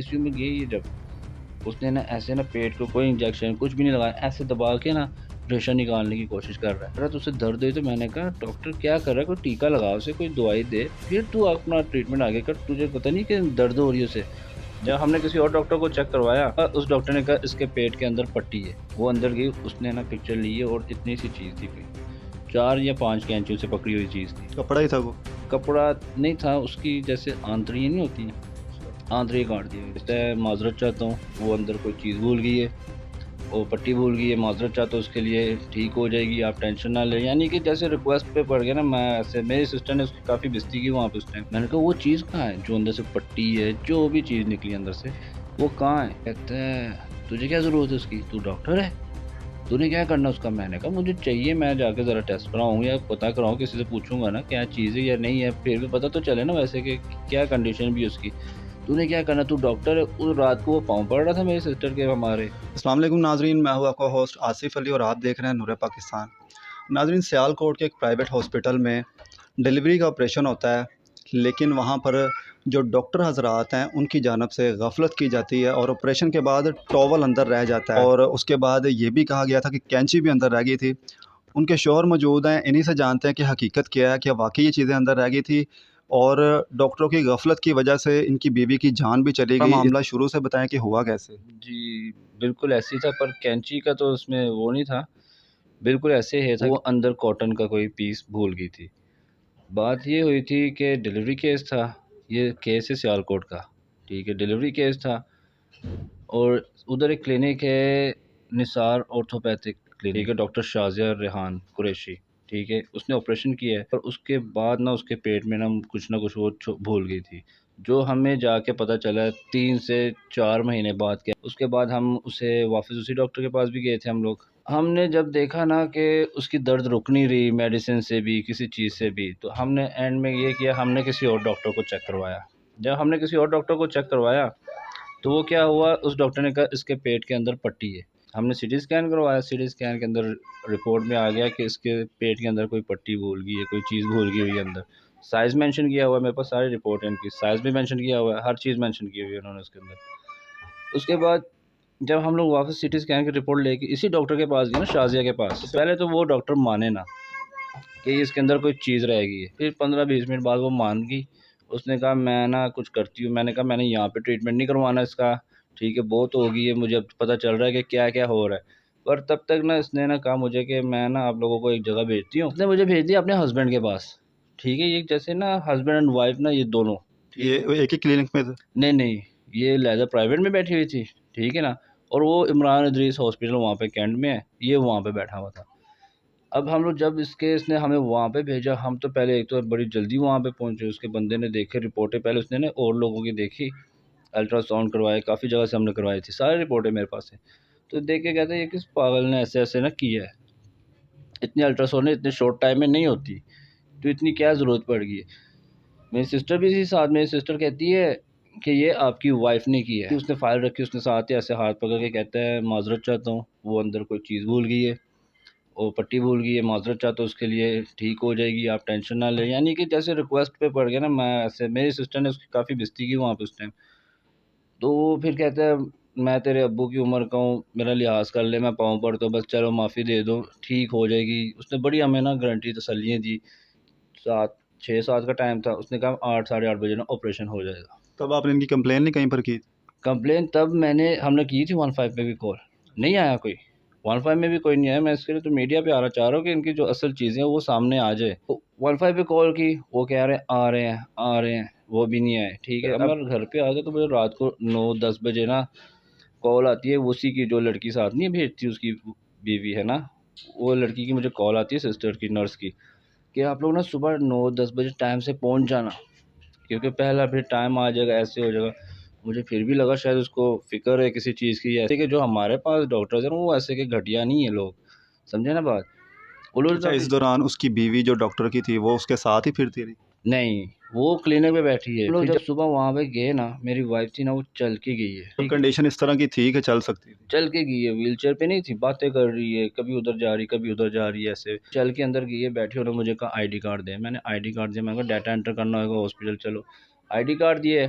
ICU में गई जब, उसने ना ऐसे ना पेट को कोई इंजेक्शन कुछ भी नहीं लगाया, ऐसे दबा के ना प्रेशर निकालने की कोशिश कर रहा है। तो उसे दर्द हुई तो मैंने कहा डॉक्टर क्या कर रहा है, कोई टीका लगा उसे, कोई दवाई दे, फिर तू अपना ट्रीटमेंट आगे कर, तुझे पता नहीं कि दर्द हो रही है उसे। जब हमने किसी और डॉक्टर को चेक करवाया, उस डॉक्टर ने कहा इसके पेट के अंदर पट्टी है। वो अंदर गई, उसने ना पिक्चर ली है और इतनी सी चीज़ थी कोई 4 या 5 कैंची से पकड़ी हुई चीज़ थी। कपड़ा ही था वो? कपड़ा नहीं था, उसकी जैसे आंतड़ियाँ नहीं होती हैं, आंतड़ियाँ काट दी हुई। कहता है माजरत चाहता हूँ, वो अंदर कोई चीज़ भूल गई है, वो पट्टी भूल गई है, माजरत चाहता हूँ उसके लिए, ठीक हो जाएगी, आप टेंशन ना लें। यानी कि जैसे रिक्वेस्ट पे पड़ गया ना, मैं ऐसे, मेरी सिस्टर ने उसकी काफ़ी बेइज्जती की वहाँ पे उस टाइम। मैंने कहा वो चीज़ कहाँ है जो अंदर से पट्टी है, जो भी चीज़ निकली अंदर से वो कहाँ है? कहता है तुझे क्या ज़रूरत है उसकी, तू डॉक्टर है, तूने क्या करना उसका? मैंने कहा मुझे चाहिए, मैं जाके ज़रा टेस्ट कराऊँ या पता कराऊँ, किसी से पूछूंगा ना क्या चीज़ है या नहीं है, फिर भी पता तो चले ना वैसे कि क्या कंडीशन भी उसकी। तूने क्या करना, तू डॉक्टर है। उस रात को वो पाँव पड़ रहा था मेरी सिस्टर के हमारे। अस्सलाम वालेकुम नाजरीन, मैं हूं आपका होस्ट आसिफ अली और आप देख रहे हैं नूर पाकिस्तान। नाजरीन, सियालकोट के एक प्राइवेट हॉस्पिटल में डिलीवरी का ऑपरेशन होता है, लेकिन वहां पर जो डॉक्टर हजरात हैं उनकी जानब से गफलत की जाती है और ऑपरेशन के बाद टॉवल अंदर रह जाता है। और उसके बाद ये भी कहा गया था कि कैंची भी अंदर रह गई थी। उनके शौहर मौजूद हैं, इन्हीं से जानते हैं कि हकीकत क्या है, क्या वाकई ये चीज़ें अंदर रह गई थी और डॉक्टरों की गफलत की वजह से इनकी बीवी की जान भी चली गई। मामला शुरू से बताएं कि हुआ कैसे। जी, बिल्कुल ऐसे ही था, पर कैंची का तो उसमें वो नहीं था, बिल्कुल ऐसे ही था। वो अंदर कॉटन का कोई पीस भूल गई थी। बात ये हुई थी कि डिलीवरी केस था, ये केस है सियालकोट का, ठीक है, डिलीवरी केस था। और उधर एक क्लिनिक है, निसार ऑर्थोपैथिक क्लिनिक है, डॉक्टर शाजिया रेहान कुरैशी, ठीक है, उसने ऑपरेशन किया है। पर उसके बाद ना उसके पेट में ना कुछ वो भूल गई थी, जो हमें जाके पता चला 3 से 4 महीने बाद। क्या उसके बाद हम उसे वापस उसी डॉक्टर के पास भी गए थे हम लोग। हमने जब देखा ना कि उसकी दर्द रुक नहीं रही मेडिसिन से भी किसी चीज़ से भी, तो हमने एंड में ये किया, हमने किसी और डॉक्टर को चेक करवाया। जब हमने किसी और डॉक्टर को चेक करवाया तो वो क्या हुआ, उस डॉक्टर ने कहा इसके पेट के अंदर पट्टी है। हमने सीटी स्कैन करवाया, सीटी स्कैन के अंदर रिपोर्ट में आ गया कि इसके पेट के अंदर कोई पट्टी भूल गई है, कोई चीज़ भूल गई हुई है अंदर। साइज़ मेंशन किया हुआ है मेरे पास, सारी रिपोर्ट है इनकी, साइज़ भी मेंशन किया हुआ है, हर चीज़ मेंशन की हुई है उन्होंने उसके अंदर। उसके बाद जब हम लोग वापस सिटी स्कैन की रिपोर्ट लेके इसी डॉक्टर के पास गए ना, शाजिया के पास, तो पहले तो वो डॉक्टर माने ना कि इसके अंदर कोई चीज़ रह गई है। फिर 15-20 मिनट बाद वो मान गई। उसने कहा मैं ना कुछ करती हूँ। मैंने कहा मैंने यहाँ पे ट्रीटमेंट नहीं करवाना इसका, ठीक है, बहुत हो गई है, मुझे अब पता चल रहा है कि क्या क्या हो रहा है। पर तब तक ना इसने ना कहा मुझे कि मैं ना आप लोगों को एक जगह भेजती हूँ। उसने मुझे भेज दिया अपने हस्बैंड के पास, ठीक है, ये जैसे ना हस्बैंड एंड वाइफ ना, ये दोनों, ये एक ही क्लिनिक में थे? नहीं नहीं, ये लहजा प्राइवेट में बैठी हुई थी, ठीक है ना। और वो इमरान इदरीस हॉस्पिटल वहाँ पे कैंट में है, ये वहाँ पे बैठा हुआ था। अब हम लोग जब इसके इसने हमें वहाँ पे भेजा, हम तो पहले एक तो बड़ी जल्दी वहाँ पे पहुँचे, उसके बंदे ने देखे रिपोर्टें, पहले उसने ना और लोगों की देखी, अल्ट्रासाउंड करवाए, काफ़ी जगह से हमने करवाई थी, सारी रिपोर्टें मेरे पास है। तो देख के कहते हैं ये किस पागल ने ऐसे ऐसे ना किया है, इतनी अल्ट्रासाउंड इतने शॉर्ट टाइम में नहीं होती, तो इतनी क्या ज़रूरत पड़ गई है। मेरी सिस्टर भी थी साथ, मेरी सिस्टर कहती है कि ये आपकी वाइफ ने की है। उसने फाइल रखी, उसने साथ ही ऐसे हाथ पकड़ के कहता है माजरत चाहता हूँ, वो अंदर कोई चीज़ भूल गई है, वो पट्टी भूल गई है, माजरत चाहता हूँ उसके लिए, ठीक हो जाएगी, आप टेंशन ना लें। यानी कि जैसे रिक्वेस्ट पे पड़ गया ना, मैं ऐसे, मेरी सिस्टर ने उसकी काफ़ी बेइज्जती की वहाँ पे उस टाइम। तो वो फिर कहता है मैं तेरे अब्बू की उम्र का हूँ, मेरा लिहाज कर ले, मैं पाँव पड़ता हूँ, बस चलो माफ़ी दे दो, ठीक हो जाएगी। उसने बड़ी हमें ना गारंटी तसल्लियाँ दी। 6-7 का टाइम था, उसने कहा 8 साढ़े 8 बजे ना ऑपरेशन हो जाएगा। तब आपने इनकी कंप्लेन नहीं कहीं पर की? कंप्लेन तब हमने की थी 15 पे भी कॉल, नहीं आया कोई, 15 में भी कोई नहीं आया। मैं इसके लिए तो मीडिया पे आना चाह रहा हूँ कि इनकी जो असल चीज़ें हैं वो सामने आ जाए। 15 पे कॉल की, वो कह रहे हैं आ रहे हैं आ रहे हैं, वो भी नहीं आए, ठीक है। अब मैं घर पे आ गया तो मुझे रात को 9-10 बजे ना कॉल आती है, उसी की जो लड़की साथ नहीं भेजती, उसकी बीवी है ना, वो लड़की की मुझे कॉल आती है, सिस्टर की, नर्स की, कि आप लोग ना सुबह 9-10 बजे टाइम से पहुँच जाना, क्योंकि पहला फिर टाइम आ जाएगा, ऐसे हो जाएगा। मुझे फिर भी लगा शायद उसको फ़िक्र है किसी चीज़ की, ऐसे कि जो हमारे पास डॉक्टर्स हैं वो ऐसे के घटिया नहीं है लोग, समझे ना बात। वो लोग अच्छा, इस दौरान उसकी बीवी जो डॉक्टर की थी वो उसके साथ ही फिरती रही? नहीं, वो क्लिनिक में बैठी है। हम लोग जब सुबह वहाँ पे गए ना, मेरी वाइफ थी ना, वो चल के गई है, तो ठीक है, कंडीशन इस तरह की थी कि चल सकती थी? चल के गई है, व्हील चेयर पे नहीं थी, बातें कर रही है, कभी उधर जा रही कभी उधर जा रही है, ऐसे चल के अंदर गई है, बैठी। उन्होंने मुझे कहा आईडी कार्ड दे, मैंने आईडी कार्ड दिया, मैंने कहा डाटा एंटर करना होगा हॉस्पिटल, चलो आईडी कार्ड दिए।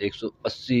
180.